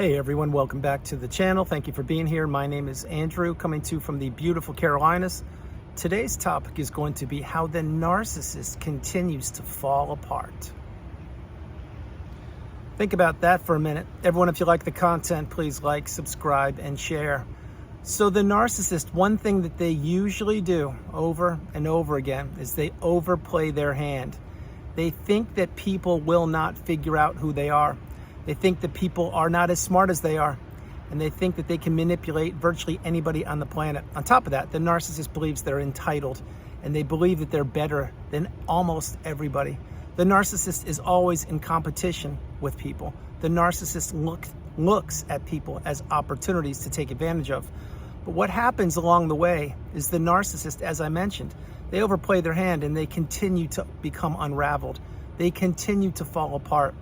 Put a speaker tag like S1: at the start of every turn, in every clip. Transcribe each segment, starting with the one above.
S1: Hey everyone, welcome back to the channel. Thank you for being here. My name is Andrew, coming to you from the beautiful Carolinas. Today's topic is going to be how the narcissist continues to fall apart. Think about that for a minute. Everyone, if you like the content, please like, subscribe, and share. So the narcissist, one thing that they usually do over and over again is they overplay their hand. They think that people will not figure out who they are. They think that people are not as smart as they are, and they think that they can manipulate virtually anybody on the planet. On top of that, the narcissist believes they're entitled, and they believe that they're better than almost everybody. The narcissist is always in competition with people. The narcissist looks at people as opportunities to take advantage of. But what happens along the way is the narcissist, as I mentioned, they overplay their hand and they continue to become unraveled. They continue to fall apart.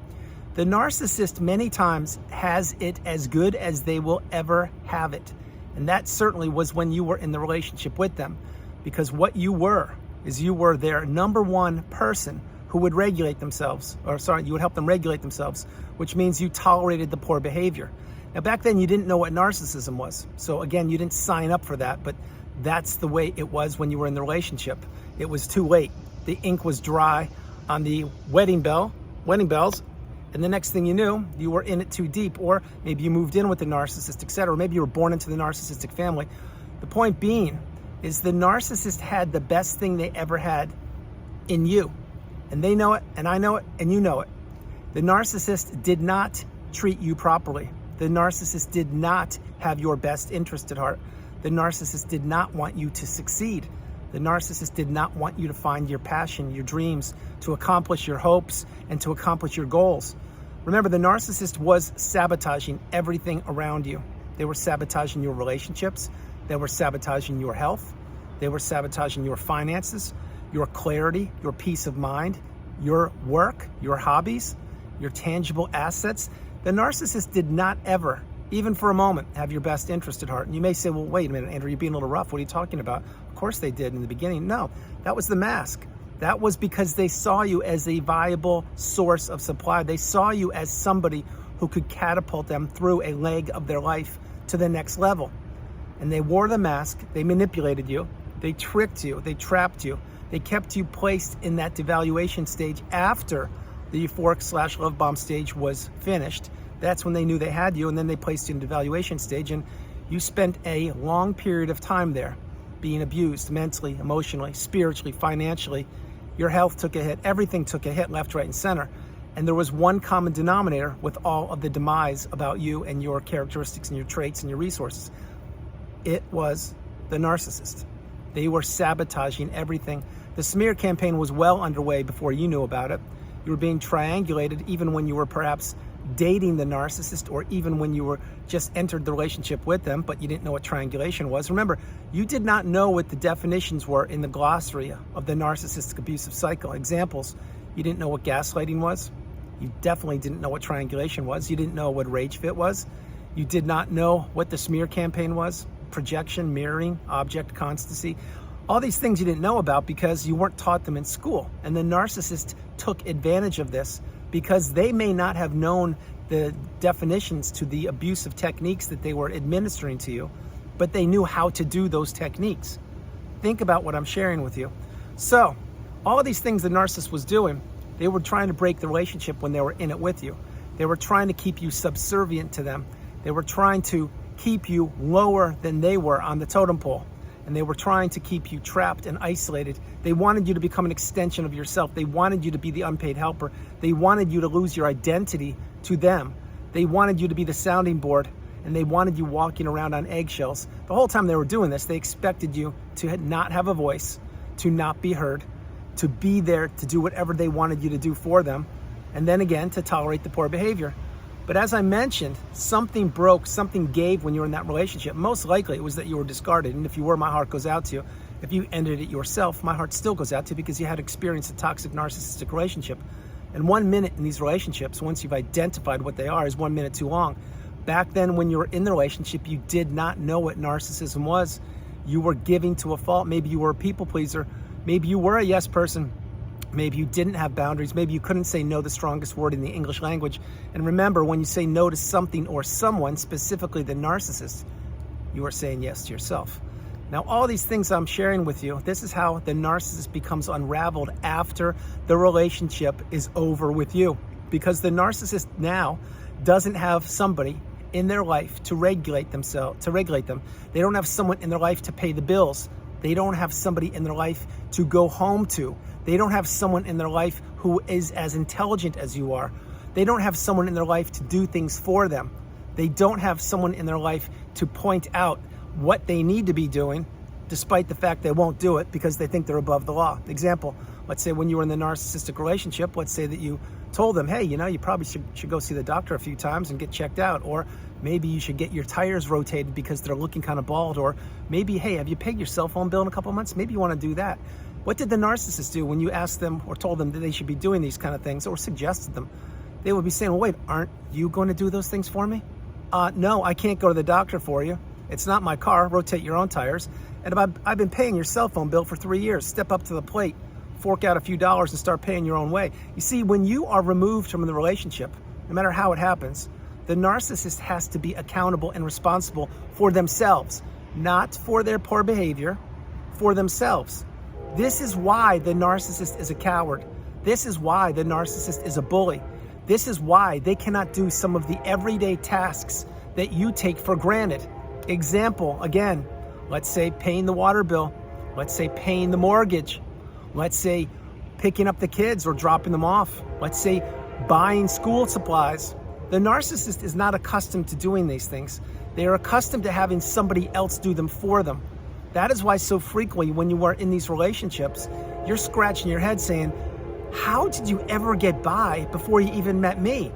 S1: The narcissist many times has it as good as they will ever have it. And that certainly was when you were in the relationship with them. Because what you were is you were their number one person who would regulate themselves, you would help them regulate themselves, which means you tolerated the poor behavior. Now back then you didn't know what narcissism was. So again, you didn't sign up for that, but that's the way it was when you were in the relationship. It was too late. The ink was dry on the wedding bells. And the next thing you knew, you were in it too deep, or maybe you moved in with the narcissist, etc. Or maybe you were born into the narcissistic family. The point being is the narcissist had the best thing they ever had in you. And they know it, and I know it, and you know it. The narcissist did not treat you properly. The narcissist did not have your best interest at heart. The narcissist did not want you to succeed. The narcissist did not want you to find your passion, your dreams, to accomplish your hopes, and to accomplish your goals. Remember, the narcissist was sabotaging everything around you. They were sabotaging your relationships. They were sabotaging your health. They were sabotaging your finances, your clarity, your peace of mind, your work, your hobbies, your tangible assets. The narcissist did not ever, even for a moment, have your best interest at heart. And you may say, well, wait a minute, Andrew, you're being a little rough. What are you talking about? Of course they did in the beginning. No, that was the mask. That was because they saw you as a viable source of supply. They saw you as somebody who could catapult them through a leg of their life to the next level. And they wore the mask. They manipulated you. They tricked you. They trapped you. They kept you placed in that devaluation stage after the euphoric / love bomb stage was finished. That's when they knew they had you, and then they placed you in the devaluation stage, and you spent a long period of time there being abused mentally, emotionally, spiritually, financially. Your health took a hit. Everything took a hit, left, right, and center. And there was one common denominator with all of the demise about you and your characteristics and your traits and your resources. It was the narcissist. They were sabotaging everything. The smear campaign was well underway before you knew about it. You were being triangulated even when you were perhaps dating the narcissist, or even when you were just entered the relationship with them, but you didn't know what triangulation was. Remember, you did not know what the definitions were in the glossary of the narcissistic abusive cycle. Examples: you didn't know what gaslighting was. You definitely didn't know what triangulation was. You didn't know what rage fit was. You did not know what the smear campaign was, projection, mirroring, object constancy. All these things you didn't know about because you weren't taught them in school. And the narcissist took advantage of this because they may not have known the definitions to the abusive techniques that they were administering to you, but they knew how to do those techniques. Think about what I'm sharing with you. So, all of these things the narcissist was doing, they were trying to break the relationship when they were in it with you. They were trying to keep you subservient to them. They were trying to keep you lower than they were on the totem pole. And they were trying to keep you trapped and isolated. They wanted you to become an extension of yourself. They wanted you to be the unpaid helper. They wanted you to lose your identity to them. They wanted you to be the sounding board, and they wanted you walking around on eggshells. The whole time they were doing this, they expected you to not have a voice, to not be heard, to be there to do whatever they wanted you to do for them, and then again, to tolerate the poor behavior. But as I mentioned, something broke, something gave when you were in that relationship. Most likely it was that you were discarded. And if you were, my heart goes out to you. If you ended it yourself, my heart still goes out to you because you had experienced a toxic narcissistic relationship. And 1 minute in these relationships, once you've identified what they are, is 1 minute too long. Back then when you were in the relationship, you did not know what narcissism was. You were giving to a fault. Maybe you were a people pleaser. Maybe you were a yes person. Maybe you didn't have boundaries. Maybe you couldn't say no, the strongest word in the English language. And remember, when you say no to something or someone, specifically the narcissist, you are saying yes to yourself. Now, all these things I'm sharing with you, this is how the narcissist becomes unraveled after the relationship is over with you. Because the narcissist now doesn't have somebody in their life to regulate them. They don't have someone in their life to pay the bills. They don't have somebody in their life to go home to. They don't have someone in their life who is as intelligent as you are. They don't have someone in their life to do things for them. They don't have someone in their life to point out what they need to be doing, despite the fact they won't do it because they think they're above the law. Example, let's say when you were in the narcissistic relationship, let's say that you told them, hey, you probably should go see the doctor a few times and get checked out, or maybe you should get your tires rotated because they're looking kind of bald, or maybe, hey, have you paid your cell phone bill in a couple of months? Maybe you want to do that. What did the narcissist do when you asked them or told them that they should be doing these kind of things or suggested them? They would be saying, well, wait, aren't you going to do those things for me? No, I can't go to the doctor for you. It's not my car. Rotate your own tires. And I've been paying your cell phone bill for 3 years. Step up to the plate, fork out a few dollars and start paying your own way. You see, when you are removed from the relationship, no matter how it happens, the narcissist has to be accountable and responsible for themselves, not for their poor behavior, for themselves. This is why the narcissist is a coward. This is why the narcissist is a bully. This is why they cannot do some of the everyday tasks that you take for granted. Example, again, let's say paying the water bill. Let's say paying the mortgage. Let's say picking up the kids or dropping them off. Let's say buying school supplies. The narcissist is not accustomed to doing these things. They are accustomed to having somebody else do them for them. That is why so frequently when you are in these relationships, you're scratching your head saying, how did you ever get by before you even met me?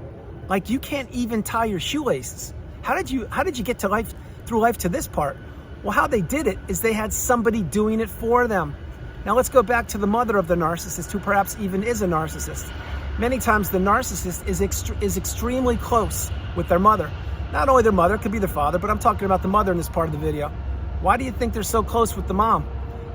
S1: Like, you can't even tie your shoelaces. How did you get to through life to this part? Well, how they did it is they had somebody doing it for them. Now let's go back to the mother of the narcissist, who perhaps even is a narcissist. Many times the narcissist is extremely close with their mother. Not only their mother, it could be their father, but I'm talking about the mother in this part of the video. Why do you think they're so close with the mom?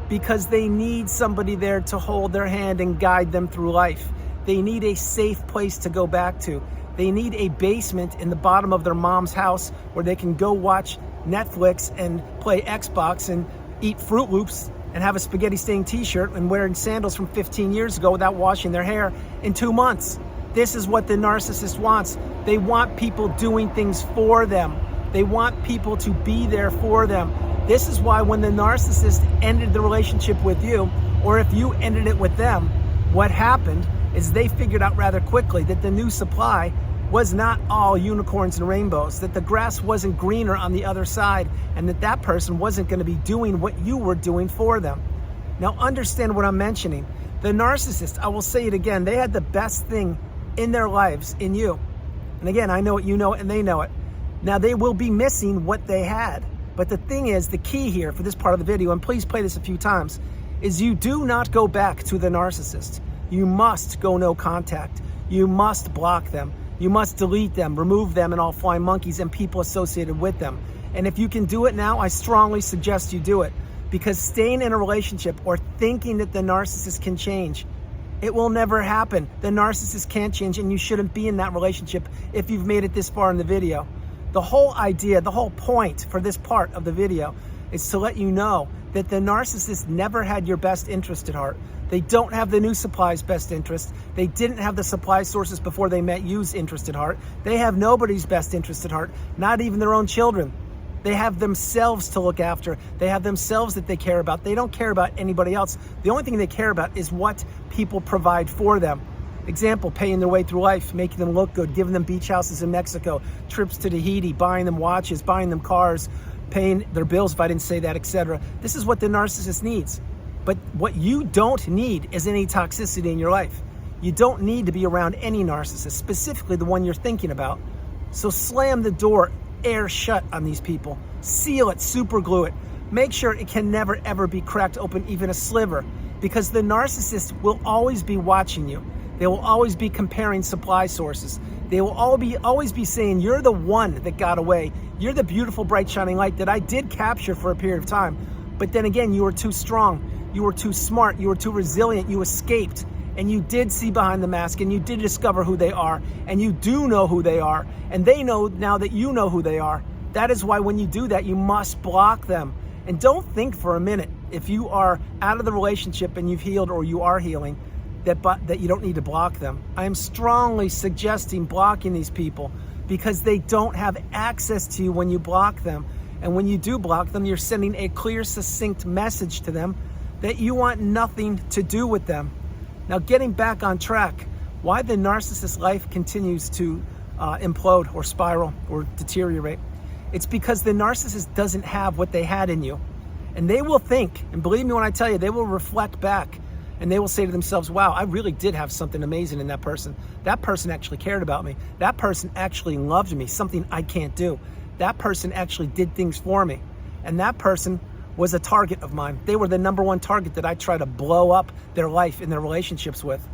S1: Because they need somebody there to hold their hand and guide them through life. They need a safe place to go back to. They need a basement in the bottom of their mom's house where they can go watch Netflix and play Xbox and eat Fruit Loops and have a spaghetti stained t-shirt and wearing sandals from 15 years ago without washing their hair in 2 months. This is what the narcissist wants. They want people doing things for them. They want people to be there for them. This is why when the narcissist ended the relationship with you, or if you ended it with them, what happened is they figured out rather quickly that the new supply was not all unicorns and rainbows, that the grass wasn't greener on the other side, and that that person wasn't going to be doing what you were doing for them. Now understand what I'm mentioning. The narcissist, I will say it again, they had the best thing in their lives in you. And again, I know it, you know it, and they know it. Now they will be missing what they had. But the thing is, the key here for this part of the video, and please play this a few times, is you do not go back to the narcissist. You must go no contact. You must block them. You must delete them, remove them and all flying monkeys and people associated with them. And if you can do it now, I strongly suggest you do it. Because staying in a relationship or thinking that the narcissist can change, it will never happen. The narcissist can't change, and you shouldn't be in that relationship if you've made it this far in the video. The whole idea, the whole point for this part of the video is to let you know that the narcissist never had your best interest at heart. They don't have the new supply's best interest. They didn't have the supply sources before they met you's interest at heart. They have nobody's best interest at heart, not even their own children. They have themselves to look after. They have themselves that they care about. They don't care about anybody else. The only thing they care about is what people provide for them. Example, paying their way through life, making them look good, giving them beach houses in Mexico, trips to Tahiti, buying them watches, buying them cars, paying their bills if I didn't say that, etc. This is what the narcissist needs. But what you don't need is any toxicity in your life. You don't need to be around any narcissist, specifically the one you're thinking about. So slam the door, air shut on these people. Seal it, super glue it. Make sure it can never ever be cracked open, even a sliver, because the narcissist will always be watching you. They will always be comparing supply sources. They will always be saying, you're the one that got away. You're the beautiful, bright, shining light that I did capture for a period of time. But then again, you were too strong. You were too smart. You were too resilient. You escaped. and you did see behind the mask, and you did discover who they are, and you do know who they are, and they know now that you know who they are. That is why when you do that, you must block them. And don't think for a minute, if you are out of the relationship and you've healed or you are healing, that you don't need to block them. I am strongly suggesting blocking these people because they don't have access to you when you block them. And when you do block them, you're sending a clear, succinct message to them that you want nothing to do with them. Now, getting back on track, why the narcissist life continues to implode or spiral or deteriorate. It's because the narcissist doesn't have what they had in you. And they will think, and believe me when I tell you, they will reflect back and they will say to themselves, wow, I really did have something amazing in that person. That person actually cared about me. That person actually loved me, something I can't do. That person actually did things for me. And that person was a target of mine. They were the number one target that I try to blow up their life and their relationships with.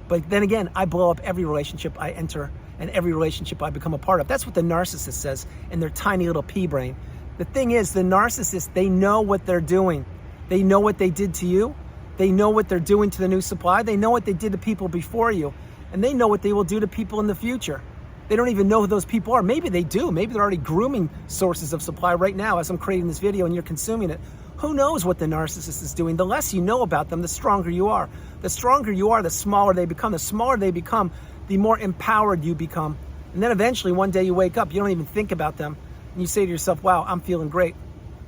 S1: But then again, I blow up every relationship I enter and every relationship I become a part of. That's what the narcissist says in their tiny little pea brain. The thing is, the narcissist, they know what they're doing. They know what they did to you. They know what they're doing to the new supply. They know what they did to people before you. And they know what they will do to people in the future. They don't even know who those people are. Maybe they do. Maybe they're already grooming sources of supply right now as I'm creating this video and you're consuming it. Who knows what the narcissist is doing? The less you know about them, the stronger you are. The stronger you are, the smaller they become. The smaller they become, the more empowered you become. And then eventually one day you wake up, you don't even think about them. And you say to yourself, wow, I'm feeling great.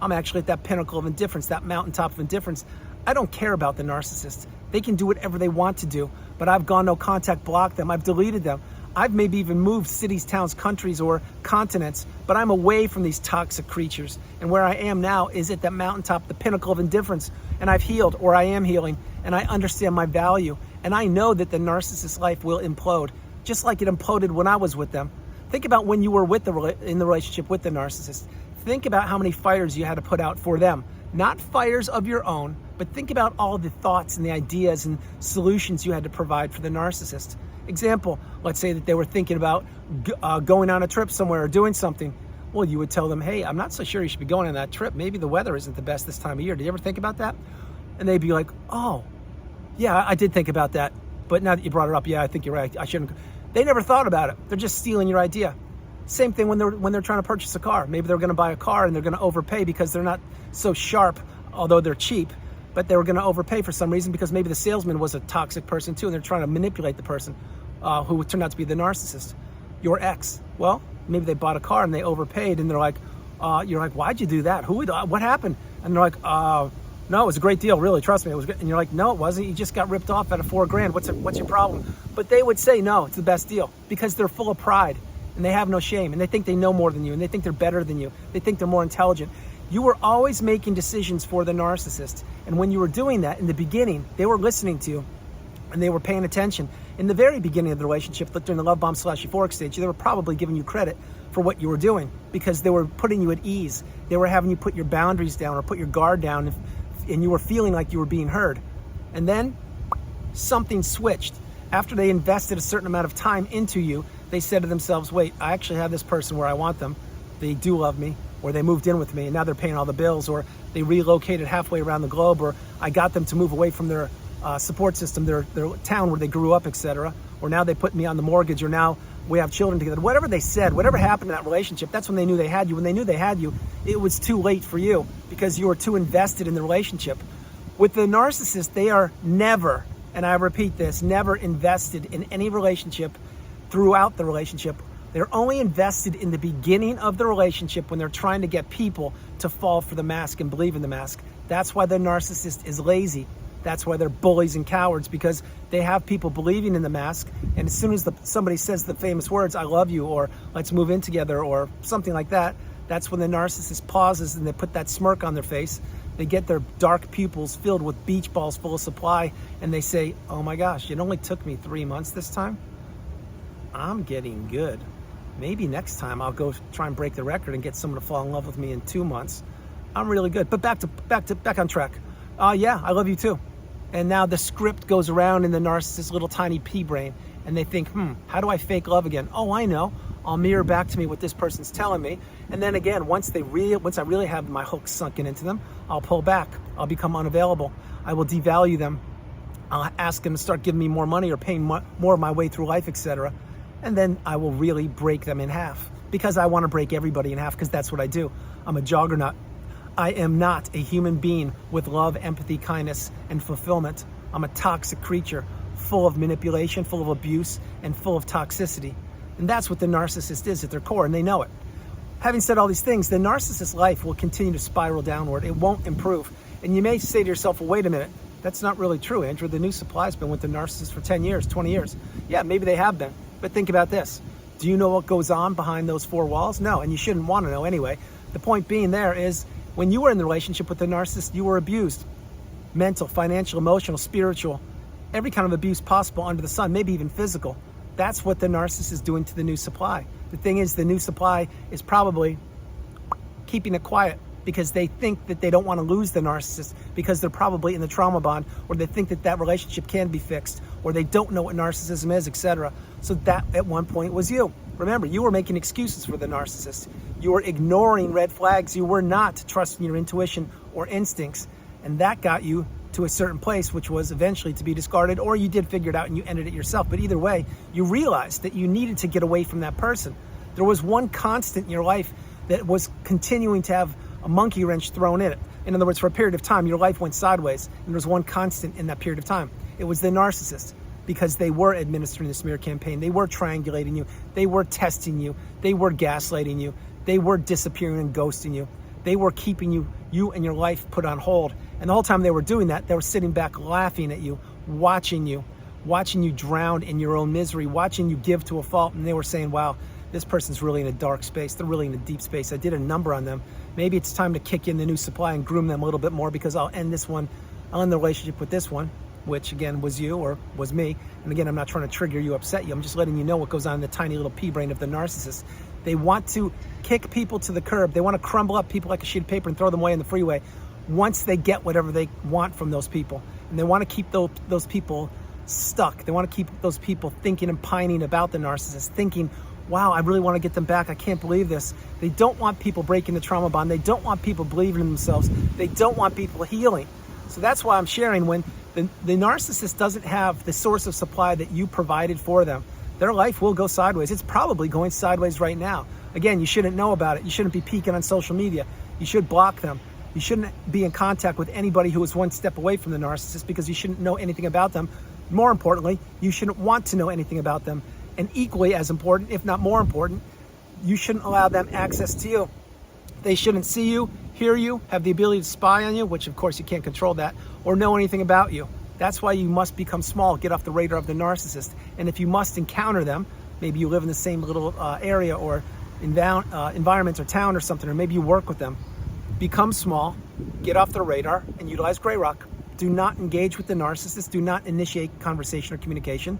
S1: I'm actually at that pinnacle of indifference, that mountaintop of indifference. I don't care about the narcissist. They can do whatever they want to do, but I've gone no contact, blocked them. I've deleted them. I've maybe even moved cities, towns, countries, or continents, but I'm away from these toxic creatures. And where I am now is at that mountaintop, the pinnacle of indifference. And I've healed, or I am healing, and I understand my value. And I know that the narcissist life will implode, just like it imploded when I was with them. Think about when you were in the relationship with the narcissist. Think about how many fires you had to put out for them. Not fires of your own, but think about all the thoughts and the ideas and solutions you had to provide for the narcissist. Example, let's say that they were thinking about going on a trip somewhere or doing something. Well, you would tell them, hey, I'm not so sure you should be going on that trip. Maybe the weather isn't the best this time of year. Did you ever think about that? And they'd be like, oh, yeah, I did think about that. But now that you brought it up, yeah, I think you're right. I shouldn't. They never thought about it. They're just stealing your idea. Same thing when they're trying to purchase a car. Maybe they're going to buy a car and they're going to overpay because they're not so sharp, although they're cheap. But they were going to overpay for some reason because maybe the salesman was a toxic person too, and they're trying to manipulate the person who turned out to be the narcissist. Your ex. Well, maybe they bought a car and they overpaid, and they're like, you're like, why'd you do that? What happened? And they're like, no, it was a great deal, really. Trust me, it was good. And you're like, no, it wasn't. You just got ripped off out of $4,000. What's your problem? But they would say, no, it's the best deal because they're full of pride and they have no shame and they think they know more than you and they think they're better than you. They think they're more intelligent. You were always making decisions for the narcissist. And when you were doing that in the beginning, they were listening to you and they were paying attention. In the very beginning of the relationship, during the love bomb / euphoric stage, they were probably giving you credit for what you were doing because they were putting you at ease. They were having you put your boundaries down or put your guard down and you were feeling like you were being heard. And then something switched. After they invested a certain amount of time into you, they said to themselves, wait, I actually have this person where I want them. They do love me. Or they moved in with me and now they're paying all the bills, or they relocated halfway around the globe, or I got them to move away from their support system, their town where they grew up, etc. Or now they put me on the mortgage, or now we have children together. Whatever they said, whatever happened in that relationship, that's when they knew they had you. When they knew they had you, it was too late for you because you were too invested in the relationship. With the narcissist, they are never, and I repeat this, never invested in any relationship throughout the relationship. They're only invested in the beginning of the relationship when they're trying to get people to fall for the mask and believe in the mask. That's why the narcissist is lazy. That's why they're bullies and cowards, because they have people believing in the mask. And as soon as somebody says the famous words, I love you, or let's move in together, or something like that, that's when the narcissist pauses and they put that smirk on their face. They get their dark pupils filled with beach balls full of supply, and they say, oh my gosh, it only took me 3 months this time. I'm getting good. Maybe next time I'll go try and break the record and get someone to fall in love with me in 2 months. I'm really good. But back on track. Yeah, I love you too. And now the script goes around in the narcissist's little tiny pea brain, and they think, how do I fake love again? Oh, I know. I'll mirror back to me what this person's telling me. And then again, once I really have my hook sunken into them, I'll pull back. I'll become unavailable. I will devalue them. I'll ask them to start giving me more money or paying more of my way through life, etc. And then I will really break them in half, because I want to break everybody in half, because that's what I do. I'm a juggernaut. I am not a human being with love, empathy, kindness, and fulfillment. I'm a toxic creature, full of manipulation, full of abuse, and full of toxicity. And that's what the narcissist is at their core, and they know it. Having said all these things, the narcissist's life will continue to spiral downward. It won't improve. And you may say to yourself, well, wait a minute, that's not really true, Andrew. The new supply's been with the narcissist for 10 years, 20 years. Yeah, maybe they have been. But think about this. Do you know what goes on behind those four walls? No, and you shouldn't want to know anyway. The point being there is, when you were in the relationship with the narcissist, you were abused. Mental, financial, emotional, spiritual, every kind of abuse possible under the sun, maybe even physical. That's what the narcissist is doing to the new supply. The thing is, the new supply is probably keeping it quiet because they think that they don't want to lose the narcissist, because they're probably in the trauma bond, or they think that that relationship can be fixed, or they don't know what narcissism is, etc. So that at one point was you. Remember, you were making excuses for the narcissist. You were ignoring red flags. You were not trusting your intuition or instincts. And that got you to a certain place, which was eventually to be discarded, or you did figure it out and you ended it yourself. But either way, you realized that you needed to get away from that person. There was one constant in your life that was continuing to have a monkey wrench thrown in it. In other words, for a period of time, your life went sideways, and there was one constant in that period of time. It was the narcissist, because they were administering the smear campaign. They were triangulating you. They were testing you. They were gaslighting you. They were disappearing and ghosting you. They were keeping you and your life put on hold. And the whole time they were doing that, they were sitting back laughing at you, watching you drown in your own misery, watching you give to a fault. And they were saying, wow, this person's really in a dark space. They're really in a deep space. I did a number on them. Maybe it's time to kick in the new supply and groom them a little bit more, because I'll end this one. I'll end the relationship with this one, which again was you or was me. And again, I'm not trying to trigger you, upset you. I'm just letting you know what goes on in the tiny little pea brain of the narcissist. They want to kick people to the curb. They want to crumble up people like a sheet of paper and throw them away in the freeway once they get whatever they want from those people. And they want to keep those people stuck. They want to keep those people thinking and pining about the narcissist, thinking, wow, I really want to get them back. I can't believe this. They don't want people breaking the trauma bond. They don't want people believing in themselves. They don't want people healing. So that's why I'm sharing, when the narcissist doesn't have the source of supply that you provided for them, their life will go sideways. It's probably going sideways right now. Again, you shouldn't know about it. You shouldn't be peeking on social media. You should block them. You shouldn't be in contact with anybody who is one step away from the narcissist, because you shouldn't know anything about them. More importantly, you shouldn't want to know anything about them. And equally as important, if not more important, you shouldn't allow them access to you. They shouldn't see you, hear you, have the ability to spy on you, which of course you can't control that, or know anything about you. That's why you must become small, get off the radar of the narcissist. And if you must encounter them, maybe you live in the same little area or environment or town or something, or maybe you work with them, become small, get off the radar, and utilize Grey Rock. Do not engage with the narcissist. Do not initiate conversation or communication.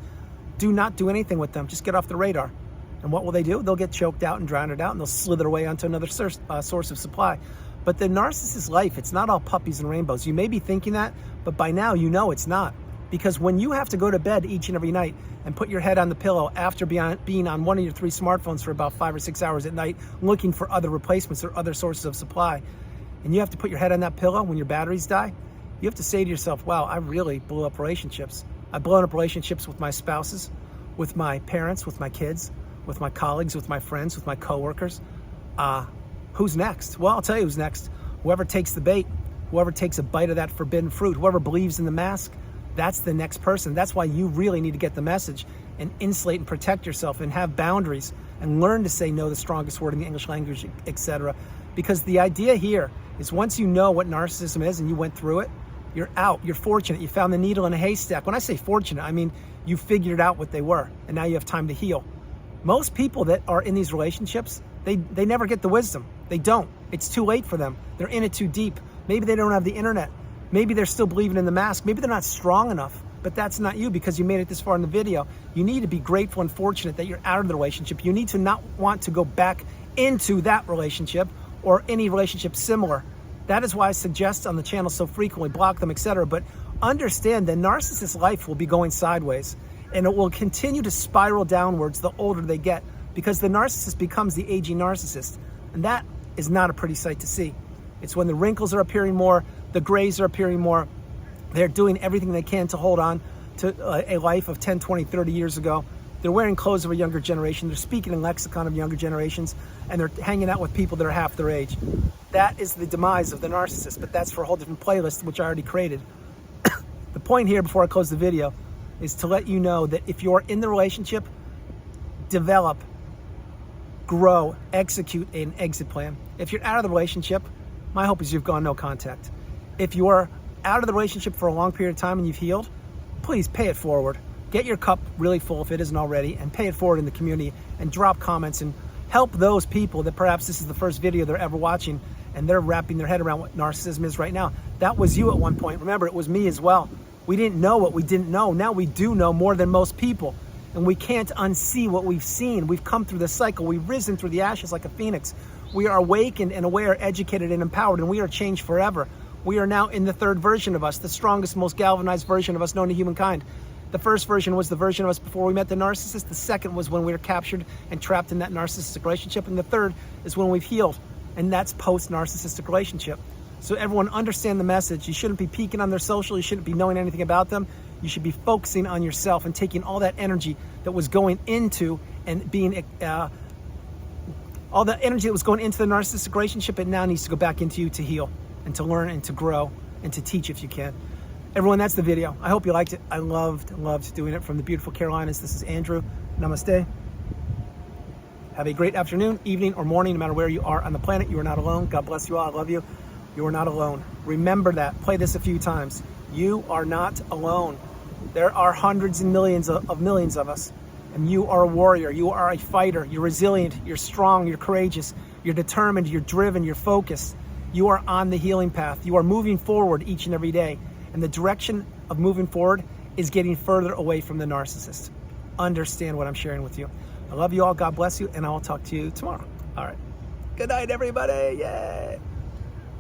S1: Do not do anything with them. Just get off the radar. And what will they do? They'll get choked out and drowned out, and they'll slither away onto another source of supply. But the narcissist's life, it's not all puppies and rainbows. You may be thinking that, but by now you know it's not. Because when you have to go to bed each and every night and put your head on the pillow after being on one of your 3 smartphones for about 5 or 6 hours at night, looking for other replacements or other sources of supply, and you have to put your head on that pillow when your batteries die, you have to say to yourself, wow, I really blew up relationships. I've blown up relationships with my spouses, with my parents, with my kids, with my colleagues, with my friends, with my coworkers. Who's next? Well, I'll tell you who's next. Whoever takes the bait, whoever takes a bite of that forbidden fruit, whoever believes in the mask, that's the next person. That's why you really need to get the message and insulate and protect yourself and have boundaries and learn to say no, the strongest word in the English language, etc. Because the idea here is, once you know what narcissism is and you went through it, you're out. You're fortunate. You found the needle in a haystack. When I say fortunate, I mean you figured out what they were, and now you have time to heal. Most people that are in these relationships, they never get the wisdom. They don't. It's too late for them. They're in it too deep. Maybe they don't have the internet. Maybe they're still believing in the mask. Maybe they're not strong enough. But that's not you, because you made it this far in the video. You need to be grateful and fortunate that you're out of the relationship. You need to not want to go back into that relationship or any relationship similar. That is why I suggest on the channel so frequently, block them, etc. But understand that narcissist's life will be going sideways, and it will continue to spiral downwards the older they get, because the narcissist becomes the aging narcissist. And that is not a pretty sight to see. It's when the wrinkles are appearing more, the grays are appearing more, They're doing everything they can to hold on to a life of 10, 20, 30 years ago. They're wearing clothes of a younger generation. They're speaking in lexicon of younger generations, and they're hanging out with people that are half their age. That is the demise of the narcissist, but that's for a whole different playlist, which I already created. The point here, before I close the video, is to let you know that if you're in the relationship, develop, grow, execute an exit plan. If you're out of the relationship, my hope is you've gone no contact. If you're out of the relationship for a long period of time and you've healed, please pay it forward. Get your cup really full if it isn't already, and pay it forward in the community, and drop comments and help those people that perhaps this is the first video they're ever watching and they're wrapping their head around what narcissism is right now. That was you at one point. Remember, it was me as well. We didn't know what we didn't know. Now we do know more than most people, and we can't unsee what we've seen. We've come through the cycle. We've risen through the ashes like a phoenix. We are awakened and aware, educated and empowered, and we are changed forever. We are now in the third version of us, the strongest, most galvanized version of us known to humankind. The first version was the version of us before we met the narcissist. The second was when we were captured and trapped in that narcissistic relationship. And the third is when we've healed, and that's post-narcissistic relationship. So everyone understand the message. You shouldn't be peeking on their social. You shouldn't be knowing anything about them. You should be focusing on yourself and taking all that energy that was going into and being, all the energy that was going into the narcissistic relationship, it now needs to go back into you to heal and to learn and to grow and to teach if you can. Everyone, that's the video. I hope you liked it. I loved doing it from the beautiful Carolinas. This is Andrew. Namaste. Have a great afternoon, evening, or morning, no matter where you are on the planet. You are not alone. God bless you all. I love you. You are not alone. Remember that. Play this a few times. You are not alone. There are hundreds and millions of us, and you are a warrior. You are a fighter. You're resilient. You're strong. You're courageous. You're determined. You're driven. You're focused. You are on the healing path. You are moving forward each and every day. And the direction of moving forward is getting further away from the narcissist. Understand what I'm sharing with you. I love you all. God bless you. And I'll talk to you tomorrow. All right. Good night, everybody. Yay.